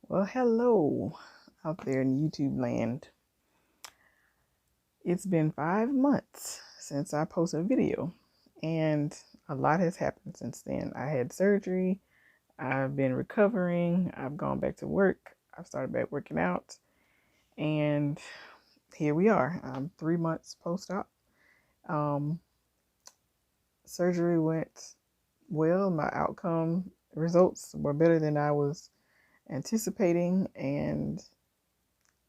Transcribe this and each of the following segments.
Well, hello out there in YouTube land. It's been 5 months since I posted a video, and a lot has happened since then. I had surgery, I've been recovering, I've gone back to work, I've started back working out, and here we are. I'm 3 months post-op. Um, Surgery went well. My outcome results were better than I was anticipating, and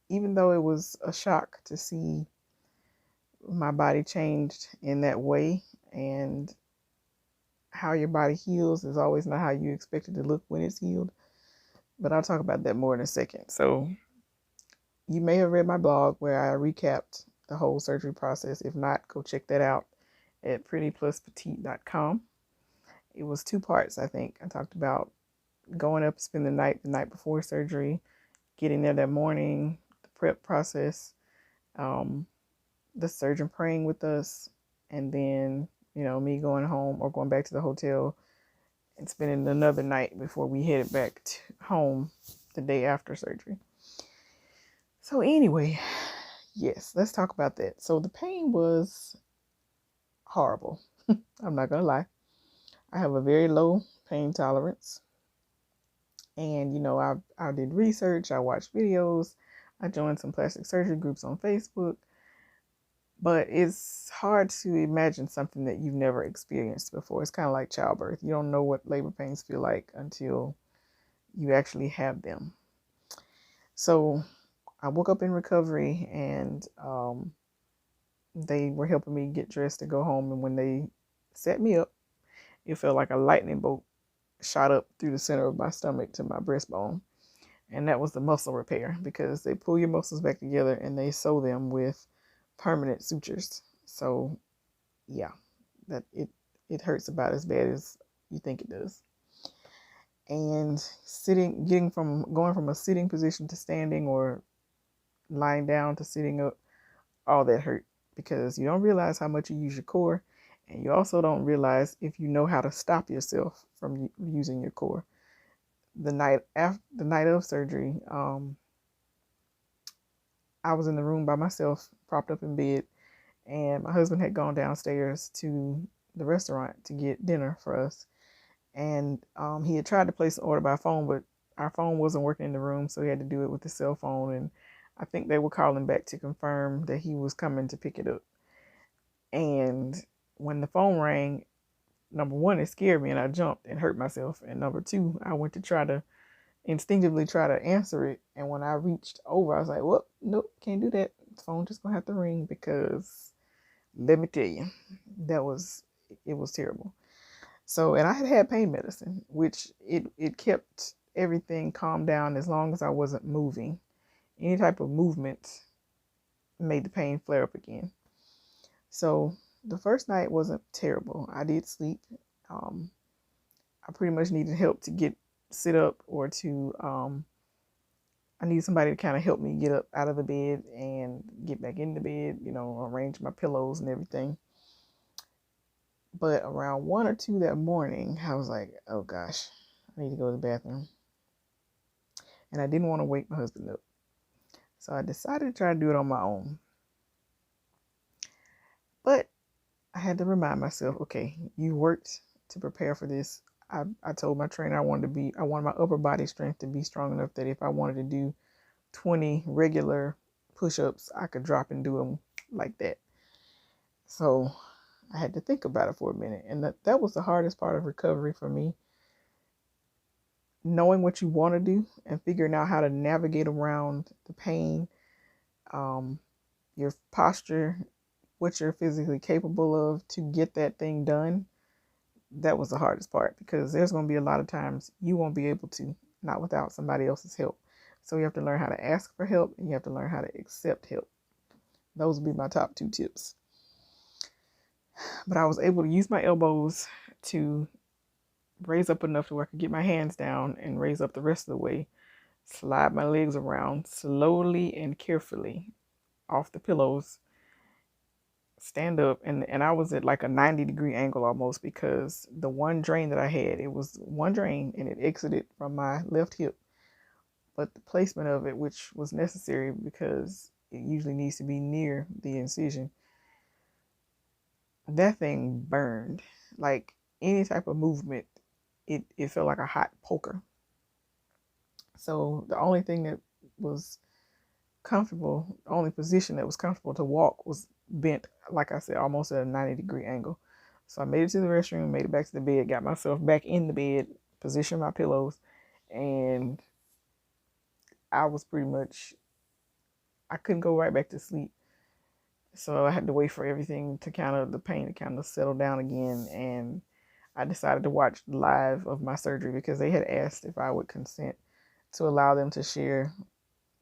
even though it was a shock to see my body changed in that way, and how your body heals is always not how you expect it to look when it's healed, but I'll talk about that more in a second. So you may have read my blog where I recapped the whole surgery process. If not, go check that out at prettypluspetite.com. It was 2 parts. I think I talked about going up, spend the night before surgery, getting there that morning, the prep process, the surgeon praying with us, and then, me going home or going back to the hotel and spending another night before we headed back to home the day after surgery. So anyway, yes, let's talk about that. So the pain was horrible. I'm not going to lie. I have a very low pain tolerance. And, I did research, I watched videos, I joined some plastic surgery groups on Facebook. But it's hard to imagine something that you've never experienced before. It's kind of like childbirth. You don't know what labor pains feel like until you actually have them. So I woke up in recovery, and they were helping me get dressed to go home. And when they set me up, it felt like a lightning bolt shot up through the center of my stomach to my breastbone. And that was the muscle repair, because they pull your muscles back together and they sew them with permanent sutures. So yeah, that it hurts about as bad as you think it does. And going from a sitting position to standing, or lying down to sitting up, all that hurt, because you don't realize how much you use your core, and you also don't realize if you know how to stop yourself from using your core. The night of surgery, I was in the room by myself, propped up in bed, and my husband had gone downstairs to the restaurant to get dinner for us. And he had tried to place an order by phone, but our phone wasn't working in the room, so he had to do it with his cell phone. And I think they were calling back to confirm that he was coming to pick it up. And when the phone rang, number one, it scared me and I jumped and hurt myself. And number two, I went to instinctively try to answer it. And when I reached over, I was like, well, nope, can't do that. The phone just gonna have to ring, because let me tell you, it was terrible. So, and I had pain medicine, which it kept everything calmed down as long as I wasn't moving. Any type of movement made the pain flare up again. So the first night wasn't terrible. I did sleep. I pretty much needed help to sit up, or I needed somebody to kind of help me get up out of the bed and get back in the bed, arrange my pillows and everything. But around 1 or 2 that morning, I was like, oh gosh, I need to go to the bathroom. And I didn't want to wake my husband up. So I decided to try to do it on my own. But I had to remind myself, okay, you worked to prepare for this. I told my trainer I wanted my upper body strength to be strong enough that if I wanted to do 20 regular push-ups, I could drop and do them like that. So I had to think about it for a minute. And that was the hardest part of recovery for me. Knowing what you want to do and figuring out how to navigate around the pain, your posture, what you're physically capable of to get that thing done. That was the hardest part, because there's going to be a lot of times you won't be able to, not without somebody else's help. So you have to learn how to ask for help, and you have to learn how to accept help. Those would be my top 2 tips. But I was able to use my elbows to raise up enough to where I could get my hands down and raise up the rest of the way, slide my legs around slowly and carefully off the pillows, stand up, and I was at like a 90-degree angle almost, because the one drain that I had, it was one drain and it exited from my left hip but the placement of it, which was necessary because it usually needs to be near the incision, that thing burned. Like any type of movement, it felt like a hot poker. So the only thing that was comfortable, the only position that was comfortable to walk was bent, like I said, almost at a 90-degree angle. So I made it to the restroom, made it back to the bed, got myself back in the bed, positioned my pillows, and I was pretty much, I couldn't go right back to sleep. So I had to wait for everything to kind of, the pain to kind of settle down again. And I decided to watch live of my surgery because they had asked if I would consent to allow them to share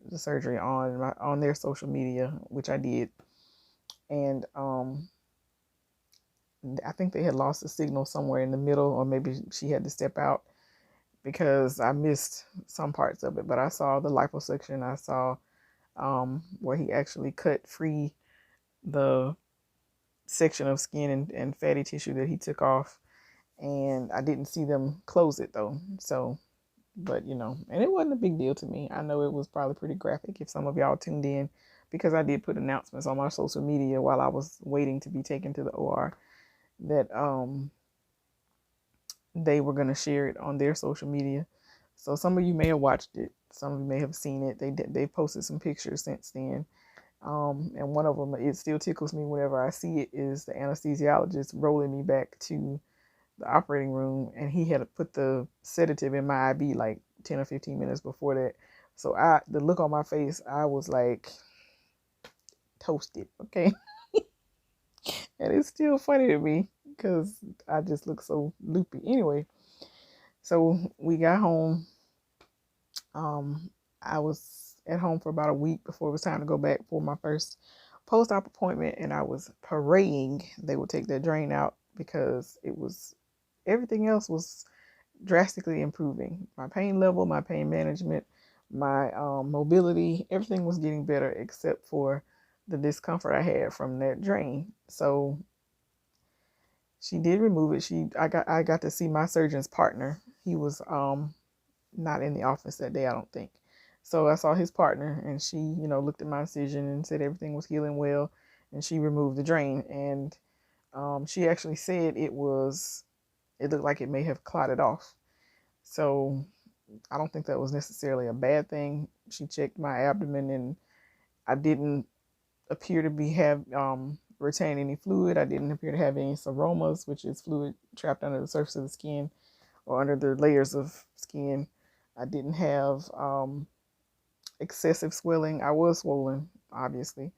the surgery on their social media, which I did. And I think they had lost the signal somewhere in the middle, or maybe she had to step out because I missed some parts of it. But I saw the liposuction. I saw where he actually cut free the section of skin and fatty tissue that he took off. And I didn't see them close it though. So, but you know, and it wasn't a big deal to me. I know it was probably pretty graphic if some of y'all tuned in, because I did put announcements on my social media while I was waiting to be taken to the OR that they were going to share it on their social media. So some of you may have watched it. Some of you may have seen it. They posted some pictures since then. And one of them, it still tickles me whenever I see it, is the anesthesiologist rolling me back to the operating room, and he had put the sedative in my IV like 10 or 15 minutes before that. So the look on my face, I was like toasted, okay? And it's still funny to me because I just look so loopy. Anyway, so we got home. I was at home for about a week before it was time to go back for my first post-op appointment, and I was praying they would take that drain out because everything else was drastically improving. My pain level, my pain management, my mobility, everything was getting better except for the discomfort I had from that drain. So she did remove it. I got to see my surgeon's partner. He was not in the office that day, I don't think. So I saw his partner, and she, looked at my incision and said everything was healing well, and she removed the drain. And she actually said it looked like it may have clotted off. So I don't think that was necessarily a bad thing. She checked my abdomen, and I didn't appear to retain any fluid. I didn't appear to have any seromas, which is fluid trapped under the surface of the skin or under the layers of skin. I didn't have excessive swelling. I was swollen, obviously,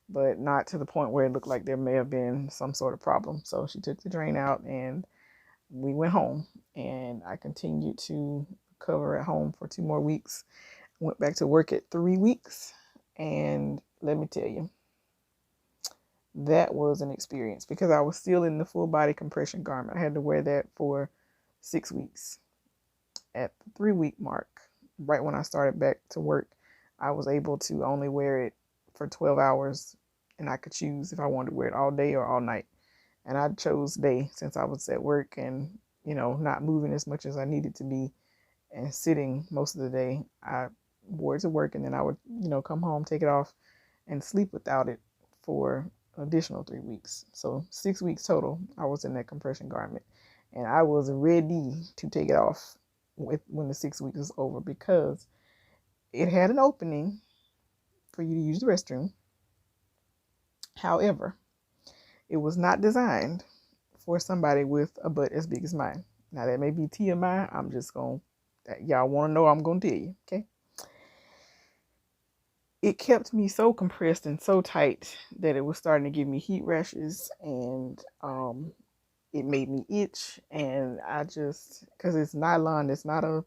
but not to the point where it looked like there may have been some sort of problem. So she took the drain out, and we went home, and I continued to recover at home for 2 more weeks. Went back to work at 3 weeks, and let me tell you, that was an experience because I was still in the full body compression garment. I had to wear that for 6 weeks. At the 3-week mark, right when I started back to work, I was able to only wear it for 12 hours, and I could choose if I wanted to wear it all day or all night. And I chose day since I was at work and, not moving as much as I needed to be and sitting most of the day. I wore it to work, and then I would, come home, take it off, and sleep without it for an additional 3 weeks. So 6 weeks total, I was in that compression garment, and I was ready to take it off when the 6 weeks was over because it had an opening for you to use the restroom. However, it was not designed for somebody with a butt as big as mine. Now that may be TMI. I'm just y'all want to know, I'm going to tell you, okay? It kept me so compressed and so tight that it was starting to give me heat rashes, and it made me itch. And because it's nylon, it's not a,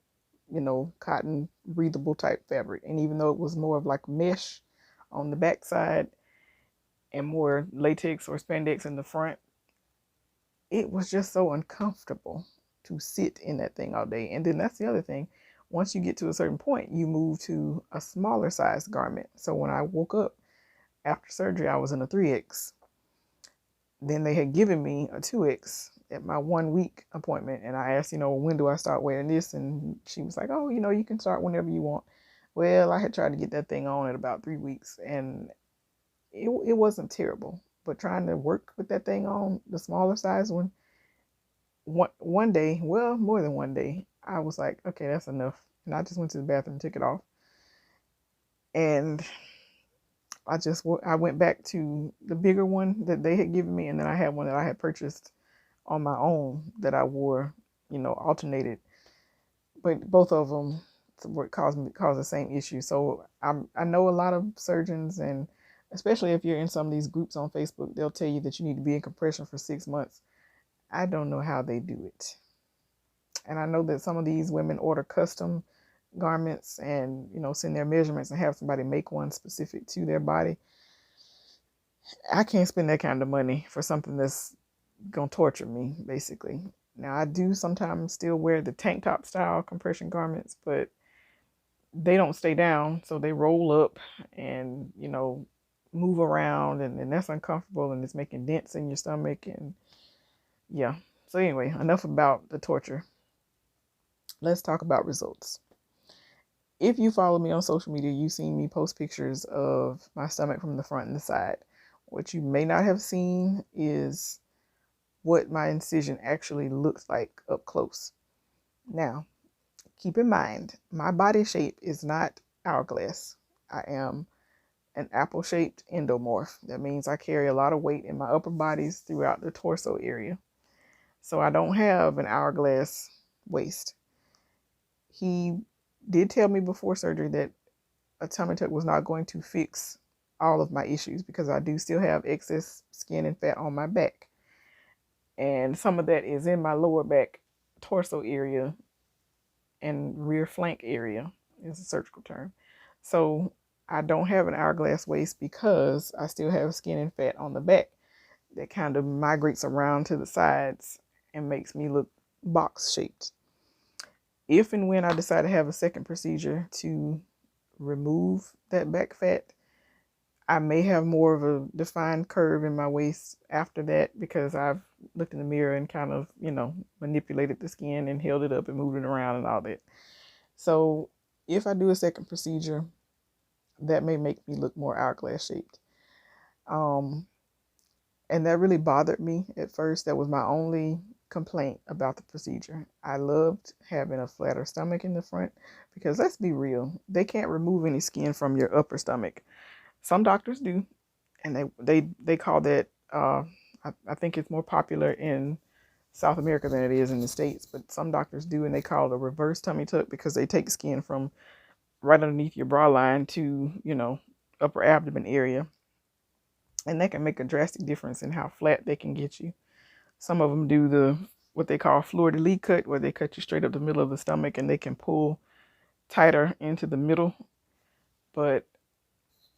cotton breathable type fabric. And even though it was more of like mesh on the backside and more latex or spandex in the front, it was just so uncomfortable to sit in that thing all day. And then that's the other thing. Once you get to a certain point, you move to a smaller size garment. So when I woke up after surgery, I was in a 3X. Then they had given me a 2X at my 1 week appointment. And I asked, when do I start wearing this? And she was like, oh, you can start whenever you want. Well, I had tried to get that thing on in about 3 weeks, and it wasn't terrible. But trying to work with that thing on, the smaller size one day, well, more than one day, I was like, okay, that's enough. And I just went to the bathroom and took it off. And I went back to the bigger one that they had given me, and then I had one that I had purchased on my own that I wore, alternated. But both of them cause the same issue. So I know a lot of surgeons, and especially if you're in some of these groups on Facebook, they'll tell you that you need to be in compression for 6 months. I don't know how they do it. And I know that some of these women order custom garments and, send their measurements and have somebody make one specific to their body. I can't spend that kind of money for something that's going to torture me, basically. Now, I do sometimes still wear the tank top style compression garments, but they don't stay down. So they roll up and, move around, and that's uncomfortable, and it's making dents in your stomach. And yeah. So anyway, enough about the torture. Let's talk about results. If you follow me on social media, you've seen me post pictures of my stomach from the front and the side. What you may not have seen is what my incision actually looks like up close. Now, keep in mind, my body shape is not hourglass. I am an apple-shaped endomorph. That means I carry a lot of weight in my upper bodies throughout the torso area. So I don't have an hourglass waist. He did tell me before surgery that a tummy tuck was not going to fix all of my issues because I do still have excess skin and fat on my back. And some of that is in my lower back torso area and rear flank area is a surgical term. So I don't have an hourglass waist because I still have skin and fat on the back that kind of migrates around to the sides and makes me look box shaped. If and when I decide to have a second procedure to remove that back fat, I may have more of a defined curve in my waist after that because I've looked in the mirror and kind of, manipulated the skin and held it up and moved it around and all that. So if I do a second procedure, that may make me look more hourglass shaped. And that really bothered me at first. That was my only complaint about the procedure. I loved having a flatter stomach in the front because let's be real, they can't remove any skin from your upper stomach. Some doctors do, and they call that, I think it's more popular in South America than it is in the States, but some doctors do, and they call it a reverse tummy tuck because they take skin from right underneath your bra line to, upper abdomen area. And that can make a drastic difference in how flat they can get you. Some of them do what they call fleur-de-lis cut, where they cut you straight up the middle of the stomach and they can pull tighter into the middle. But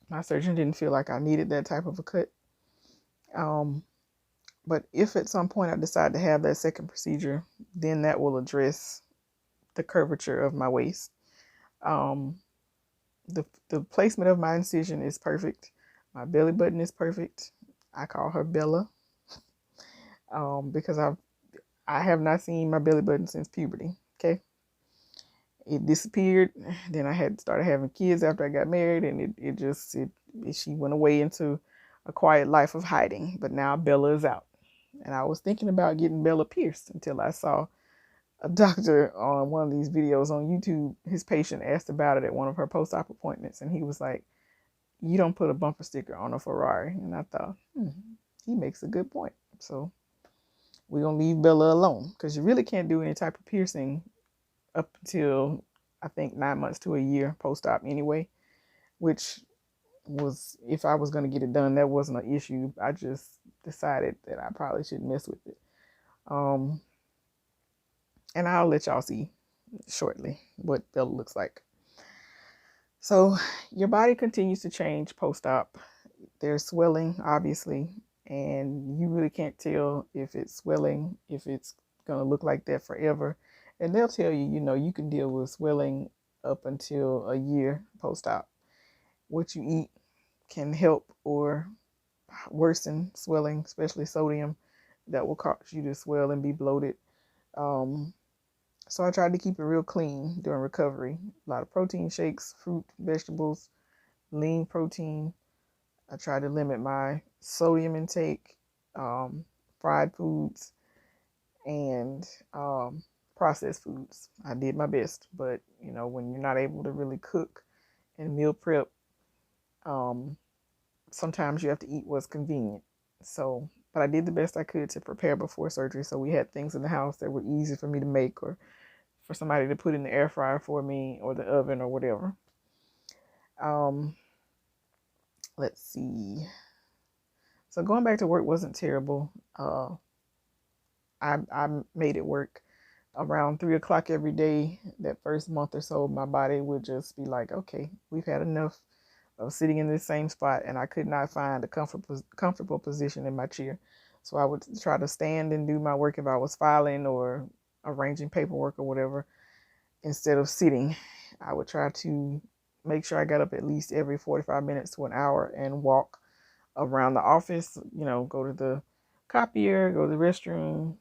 my surgeon didn't feel like I needed that type of a cut. But if at some point I decide to have that second procedure, then that will address the curvature of my waist. The placement of my incision is perfect. My belly button is perfect. I call her Bella because I have not seen my belly button since puberty. Okay, it disappeared. Then I had started having kids after I got married, and she went away into a quiet life of hiding. But now Bella is out, and I was thinking about getting Bella pierced until I saw a doctor on one of these videos on YouTube. His patient asked about it at one of her post-op appointments, and he was like, "You don't put a bumper sticker on a Ferrari." And I thought, he makes a good point. So we're going to leave Bella alone because you really can't do any type of piercing up until I think 9 months to a year post-op anyway, which was, if I was going to get it done, that wasn't an issue. I just decided that I probably shouldn't mess with it. And I'll let y'all see shortly what Bella looks like. So your body continues to change post-op. There's swelling, obviously, and you really can't tell if it's swelling, if it's going to look like that forever. And they'll tell you, you can deal with swelling up until a year post-op. What you eat can help or worsen swelling, especially sodium, that will cause you to swell and be bloated. So I tried to keep it real clean during recovery. A lot of protein shakes, fruit, vegetables, lean protein. I tried to limit my sodium intake, fried foods, and processed foods. I did my best, but when you're not able to really cook and meal prep, um, sometimes you have to eat what's convenient. So, but I did the best I could to prepare before surgery. So we had things in the house that were easy for me to make, or for somebody to put in the air fryer for me, or the oven, or whatever. Um, let's see. So going back to work wasn't terrible. I made it work. Around 3 o'clock every day, that first month or so, my body would just be like, okay, we've had enough of sitting in this same spot, and I could not find a comfortable position in my chair. So I would try to stand and do my work if I was filing or arranging paperwork or whatever, instead of sitting. I would try to make sure I got up at least every 45 minutes to an hour and walk around the office, go to the copier, go to the restroom,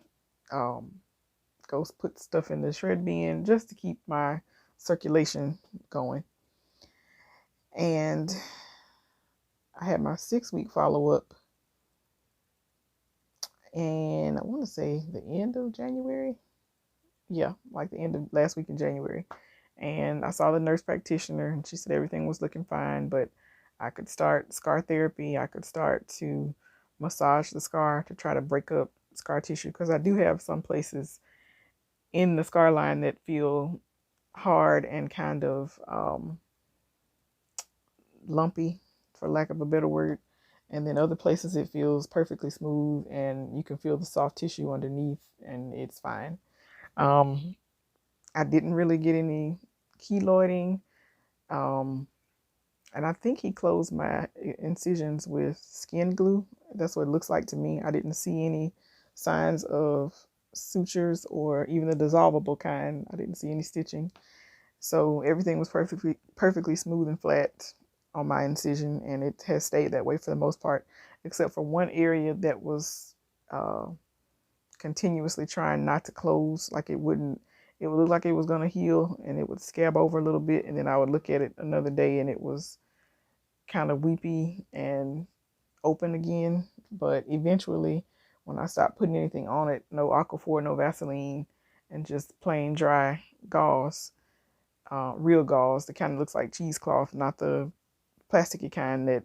go put stuff in the shred bin, just to keep my circulation going. And I had my 6-week follow-up, and I want to say the end of January. Yeah, like the end of last week in January. And I saw the nurse practitioner, and she said everything was looking fine, but I could start scar therapy. I could start to massage the scar to try to break up scar tissue, because I do have some places in the scar line that feel hard and kind of lumpy, for lack of a better word. And then other places it feels perfectly smooth, and you can feel the soft tissue underneath, and it's fine. I didn't really get any keloiding. And I think he closed my incisions with skin glue. That's what it looks like to me. I didn't see any signs of sutures, or even the dissolvable kind. I didn't see any stitching. So everything was perfectly smooth and flat on my incision, and it has stayed that way for the most part, except for one area that was continuously trying not to close. Like it would look like it was going to heal, and it would scab over a little bit, and then I would look at it another day and it was kind of weepy and open again. But eventually, when I stopped putting anything on it, no Aquaphor, no Vaseline, and just plain dry gauze, real gauze that kind of looks like cheesecloth, not the plasticky kind that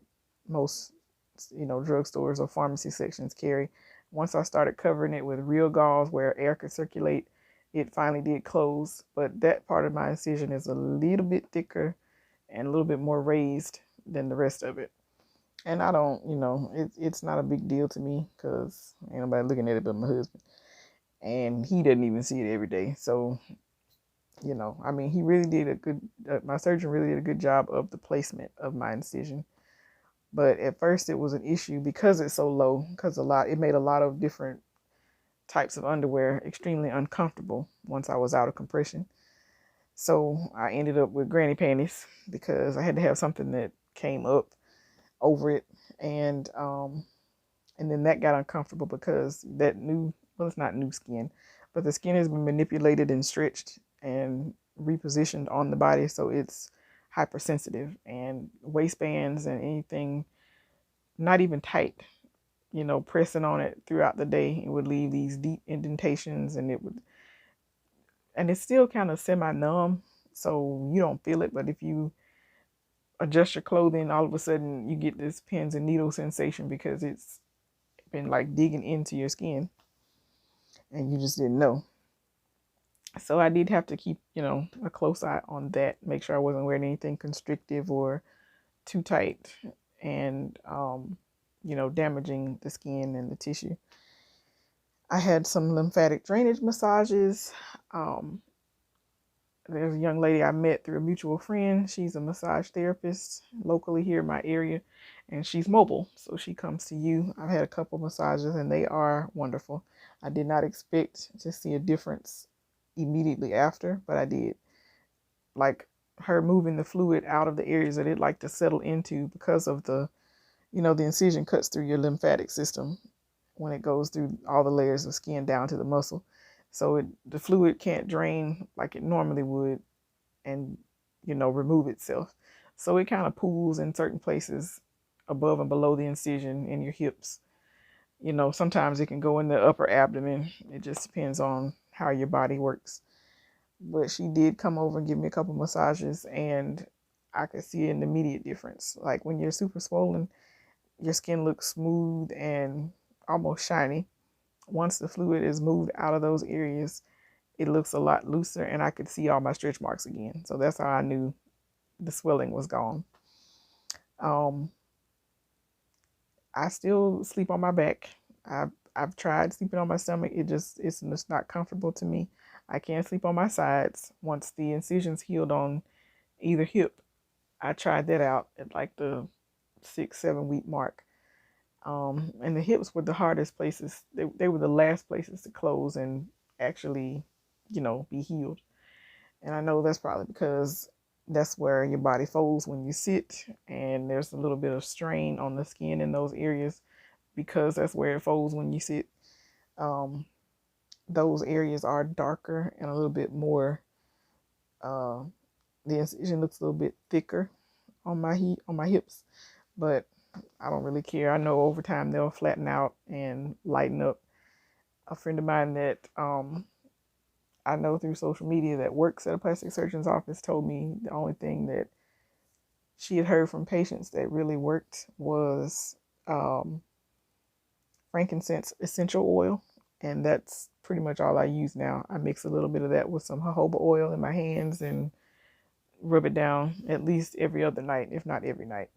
most drugstores or pharmacy sections carry. Once I started covering it with real gauze where air could circulate, it finally did close. But that part of my incision is a little bit thicker and a little bit more raised than the rest of it. And I don't, it's not a big deal to me, because ain't nobody looking at it but my husband, and he doesn't even see it every day. So he really did a good, my surgeon really did a good job of the placement of my incision. But at first it was an issue because it's so low, because it made a lot of different types of underwear extremely uncomfortable once I was out of compression. So I ended up with granny panties, because I had to have something that came up over it. And then that got uncomfortable, because it's not new skin, but the skin has been manipulated and stretched and repositioned on the body, so it's hypersensitive, and waistbands and anything not even tight, pressing on it throughout the day, it would leave these deep indentations, and it's still kind of semi-numb, so you don't feel it. But if you adjust your clothing, all of a sudden you get this pins and needle sensation, because it's been like digging into your skin and you just didn't know. So I did have to keep, a close eye on that, make sure I wasn't wearing anything constrictive or too tight, and, damaging the skin and the tissue. I had some lymphatic drainage massages. There's a young lady I met through a mutual friend. She's a massage therapist locally here in my area, and she's mobile, so she comes to you. I've had a couple massages, and they are wonderful. I did not expect to see a difference immediately after, but I did. Like her moving the fluid out of the areas that it like to settle into, because of the incision cuts through your lymphatic system when it goes through all the layers of skin down to the muscle. So the fluid can't drain like it normally would and, remove itself. So it kind of pools in certain places above and below the incision in your hips. Sometimes it can go in the upper abdomen. It just depends on how your body works. But she did come over and give me a couple massages, and I could see an immediate difference. Like when you're super swollen, your skin looks smooth and almost shiny. Once the fluid is moved out of those areas, it looks a lot looser, and I could see all my stretch marks again. So that's how I knew the swelling was gone. I still sleep on my back. I've tried sleeping on my stomach. It's just not comfortable to me. I can't sleep on my sides. Once the incisions healed on either hip, I tried that out at like the 6-7 week mark. And the hips were the hardest places. They were the last places to close and actually, be healed. And I know that's probably because that's where your body folds when you sit, and there's a little bit of strain on the skin in those areas because that's where it folds when you sit. Those areas are darker and a little bit more. The incision looks a little bit thicker on my hips, but I don't really care. I know over time they'll flatten out and lighten up. A friend of mine that I know through social media that works at a plastic surgeon's office told me the only thing that she had heard from patients that really worked was frankincense essential oil. And that's pretty much all I use now. I mix a little bit of that with some jojoba oil in my hands and rub it down at least every other night, if not every night.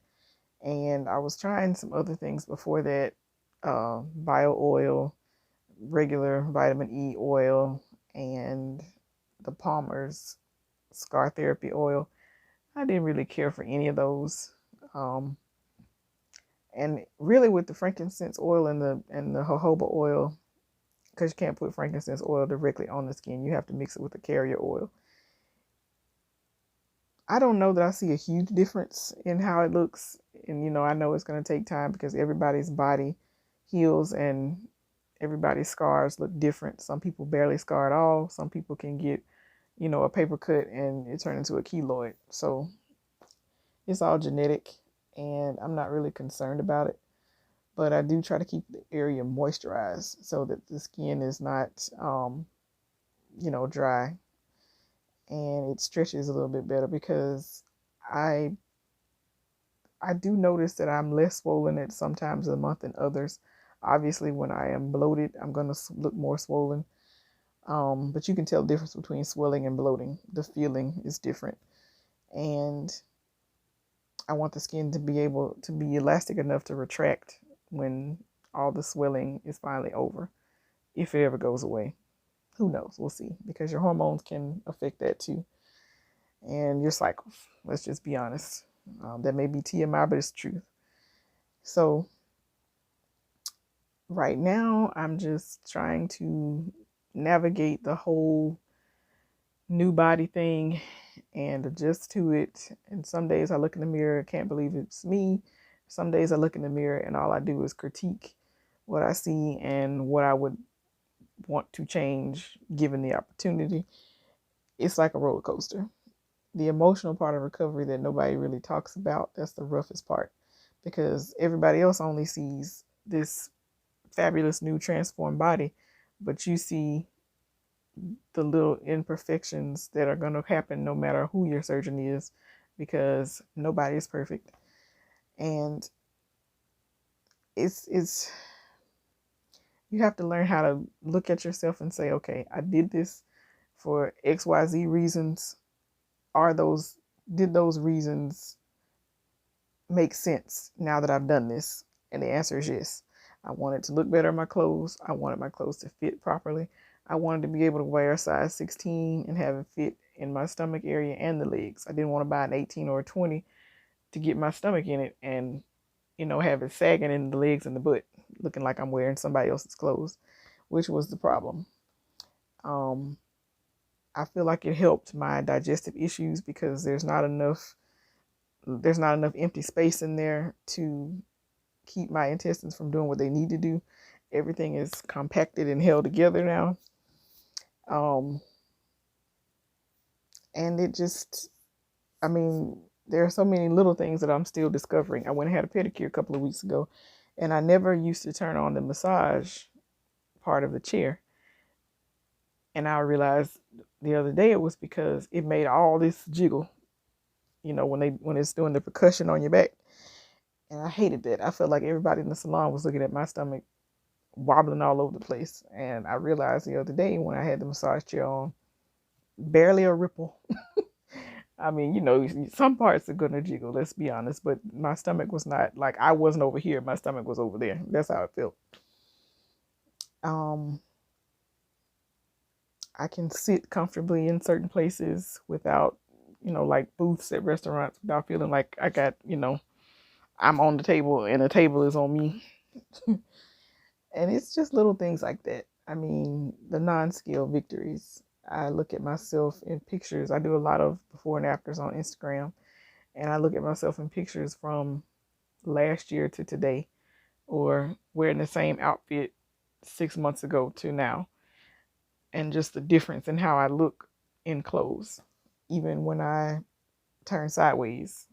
And I was trying some other things before that, bio oil, regular vitamin E oil, and the Palmer's scar therapy oil. I didn't really care for any of those. And really with the frankincense oil and the jojoba oil, because you can't put frankincense oil directly on the skin, you have to mix it with the carrier oil. I don't know that I see a huge difference in how it looks. And, I know it's going to take time because everybody's body heals and everybody's scars look different. Some people barely scar at all. Some people can get, a paper cut and it turns into a keloid. So it's all genetic and I'm not really concerned about it. But I do try to keep the area moisturized so that the skin is not, dry, and it stretches a little bit better because I do notice that I'm less swollen at some times of the month than others. Obviously, when I am bloated, I'm going to look more swollen. But you can tell the difference between swelling and bloating. The feeling is different. And I want the skin to be able to be elastic enough to retract when all the swelling is finally over, if it ever goes away. Who knows? We'll see, because your hormones can affect that too. And your cycles. Let's just be honest. That may be TMI, but it's the truth. So right now, I'm just trying to navigate the whole new body thing and adjust to it. And some days I look in the mirror, can't believe it's me. Some days I look in the mirror and all I do is critique what I see and what I would want to change given the opportunity. It's like a roller coaster. The emotional part of recovery that nobody really talks about, that's the roughest part, because everybody else only sees this fabulous new transformed body, but you see the little imperfections that are going to happen no matter who your surgeon is, because nobody is perfect. And it's you have to learn how to look at yourself and say, okay, I did this for XYZ reasons. Did those reasons make sense now that I've done this? And the answer is yes. I wanted to look better in my clothes. I wanted my clothes to fit properly. I wanted to be able to wear a size 16 and have it fit in my stomach area and the legs. I didn't want to buy an 18 or a 20 to get my stomach in it and, have it sagging in the legs and the butt, looking like I'm wearing somebody else's clothes, which was the problem. I feel like it helped my digestive issues because there's not enough empty space in there to keep my intestines from doing what they need to do. Everything is compacted and held together now. And it just, I mean, there are so many little things that I'm still discovering. I went and had a pedicure a couple of weeks ago, and I never used to turn on the massage part of the chair. And I realized the other day it was because it made all this jiggle, when it's doing the percussion on your back. And I hated that. I felt like everybody in the salon was looking at my stomach wobbling all over the place. And I realized the other day when I had the massage chair on, barely a ripple. I mean, some parts are gonna jiggle, let's be honest, but my stomach was not, like, I wasn't over here, my stomach was over there. That's how it felt. Um, I can sit comfortably in certain places without, like booths at restaurants, without feeling like I got, I'm on the table and the table is on me. And it's just little things like that. I mean, the non-scale victories. I look at myself in pictures. I do a lot of before and afters on Instagram. And I look at myself in pictures from last year to today, or wearing the same outfit 6 months ago to now. And just the difference in how I look in clothes. Even when I turn sideways,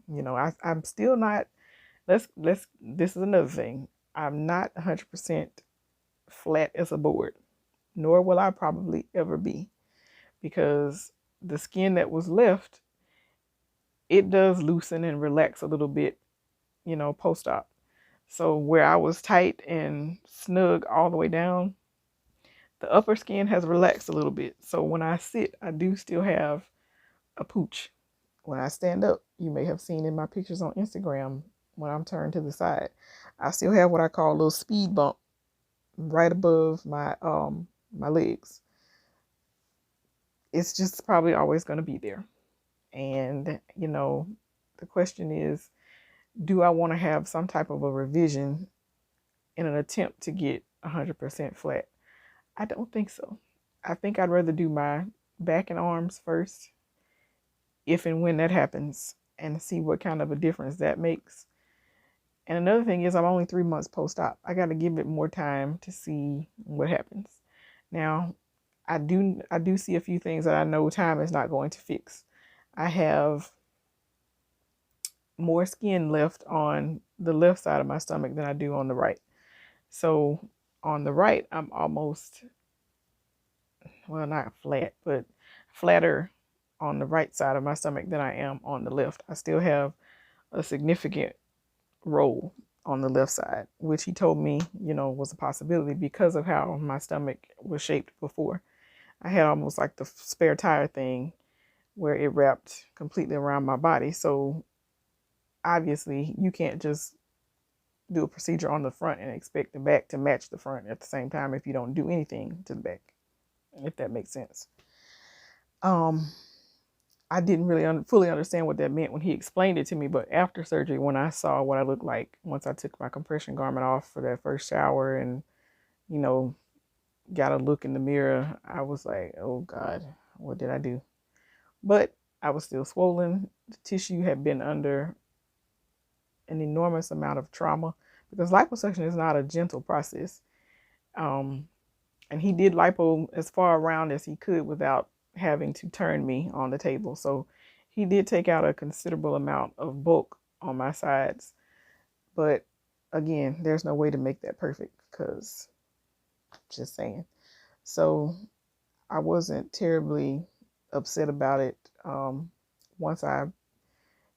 I'm still not, this is another thing. I'm not 100% flat as a board, nor will I probably ever be, because the skin that was left, it does loosen and relax a little bit, post-op. So where I was tight and snug all the way down, the upper skin has relaxed a little bit. So when I sit, I do still have a pooch. When I stand up, you may have seen in my pictures on Instagram, when I'm turned to the side, I still have what I call a little speed bump right above my legs. It's just probably always going to be there. And, the question is, do I want to have some type of a revision in an attempt to get 100% flat? I don't think so. I think I'd rather do my back and arms first, if and when that happens, and see what kind of a difference that makes. And another thing is, I'm only 3 months post-op. I got to give it more time to see what happens. Now, I do see a few things that I know time is not going to fix. I have more skin left on the left side of my stomach than I do on the right. So on the right, I'm almost, well, not flat, but flatter on the right side of my stomach than I am on the left. I still have a significant roll on the left side, which he told me, was a possibility because of how my stomach was shaped before. I had almost like the spare tire thing where it wrapped completely around my body. So obviously you can't just do a procedure on the front and expect the back to match the front at the same time if you don't do anything to the back, if that makes sense. I didn't really fully understand what that meant when he explained it to me, but after surgery, when I saw what I looked like once I took my compression garment off for that first shower and, got a look in the mirror, I was like, oh God, what did I do? But I was still swollen. The tissue had been under an enormous amount of trauma, because liposuction is not a gentle process. And he did lipo as far around as he could without having to turn me on the table. So he did take out a considerable amount of bulk on my sides. But again, there's no way to make that perfect, because just saying. So I wasn't terribly upset about it. Once I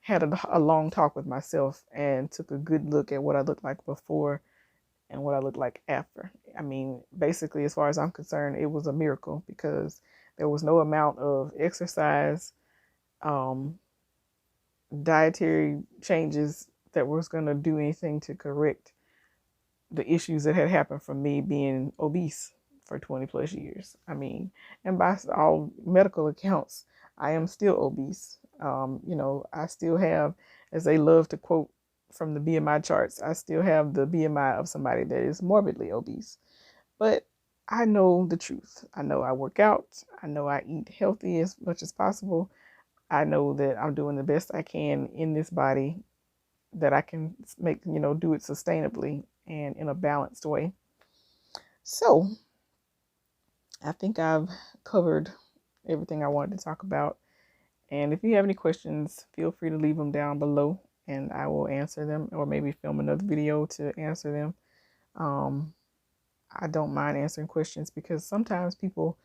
had a long talk with myself and took a good look at what I looked like before and what I looked like after. I mean, basically, as far as I'm concerned, it was a miracle, because there was no amount of exercise, dietary changes that was going to do anything to correct the issues that had happened from me being obese for 20 plus years. I mean, and by all medical accounts, I am still obese. I still have, as they love to quote from the BMI charts, I still have the BMI of somebody that is morbidly obese. But I know the truth. I know I work out. I know I eat healthy as much as possible. I know that I'm doing the best I can in this body, that I can make, do it sustainably and in a balanced way. So I think I've covered everything I wanted to talk about. And if you have any questions, feel free to leave them down below and I will answer them, or maybe film another video to answer them. I don't mind answering questions because sometimes people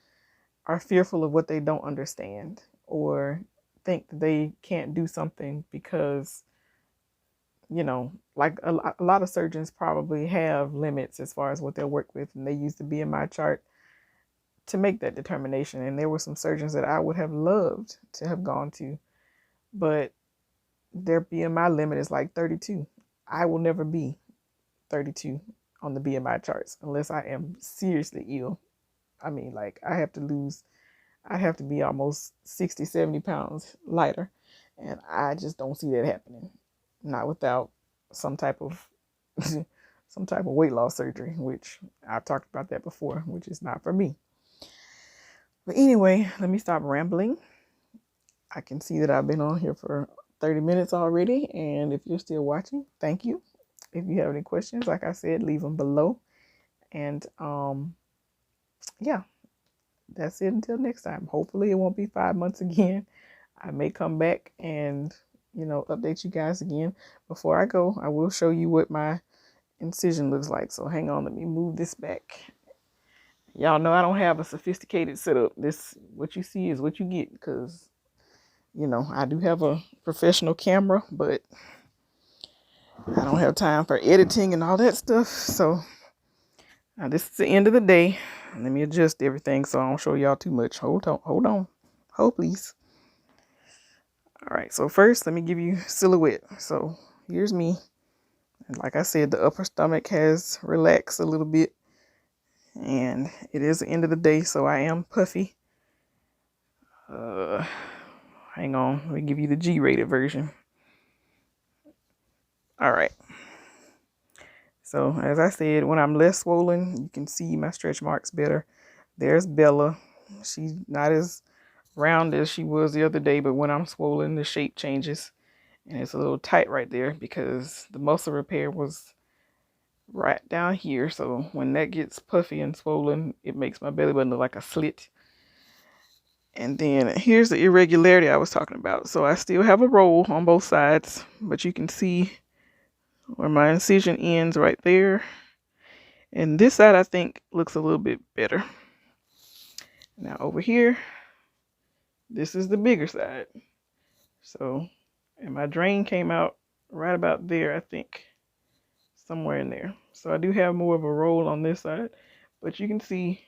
are fearful of what they don't understand, or think that they can't do something because, like a lot of surgeons probably have limits as far as what they'll work with, and they use the BMI chart to make that determination. And there were some surgeons that I would have loved to have gone to, but their BMI limit is like 32. I will never be 32 on the BMI charts unless I am seriously ill. I mean, like I have to be almost 60, 70 pounds lighter. And I just don't see that happening. Not without some type of weight loss surgery, which I've talked about that before, which is not for me. But anyway, let me stop rambling. I can see that I've been on here for 30 minutes already. And if you're still watching, thank you. If you have any questions, like I said, leave them below. And yeah, that's it until next time. Hopefully it won't be 5 months again. I may come back and, update you guys again. Before I go, I will show you what my incision looks like. So hang on, let me move this back. Y'all know I don't have a sophisticated setup. What you see is what you get, because, I do have a professional camera, but I don't have time for editing and all that stuff. So now this is the end of the day. Let me adjust everything so I don't show y'all too much. Hold on. Hold, please. All right, so first, let me give you silhouette. So here's me. And like I said, the upper stomach has relaxed a little bit. And it is the end of the day, so I am puffy. Hang on, let me give you the G-rated version. All right. So as I said, when I'm less swollen, you can see my stretch marks better. There's Bella. She's not as round as she was the other day, but when I'm swollen, the shape changes. And it's a little tight right there because the muscle repair was right down here. So when that gets puffy and swollen, it makes my belly button look like a slit. And then here's the irregularity I was talking about. So I still have a roll on both sides, but you can see where my incision ends right there. And this side, I think, looks a little bit better. Now over here, this is the bigger side. So, and my drain came out right about there, I think. Somewhere in there. So I do have more of a roll on this side. But you can see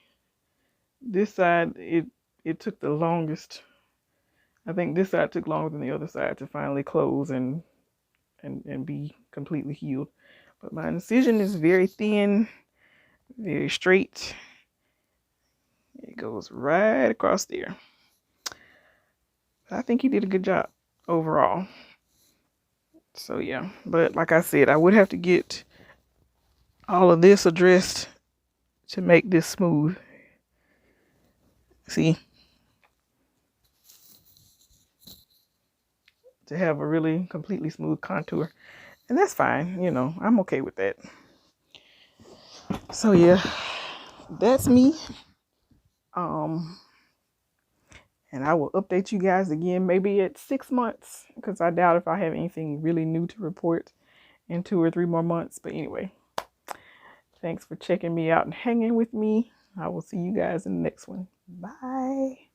this side, it took the longest. I think this side took longer than the other side to finally close and be completely healed. But my incision is very thin, very straight. It goes right across there. I think he did a good job overall. So yeah, but like I said, I would have to get all of this addressed to make this smooth. See? To have a really completely smooth contour. And that's fine, I'm okay with that. So yeah, that's me. And I will update you guys again maybe at 6 months, because I doubt if I have anything really new to report in 2 or 3 more months. But anyway, thanks for checking me out and hanging with me. I will see you guys in the next one. Bye.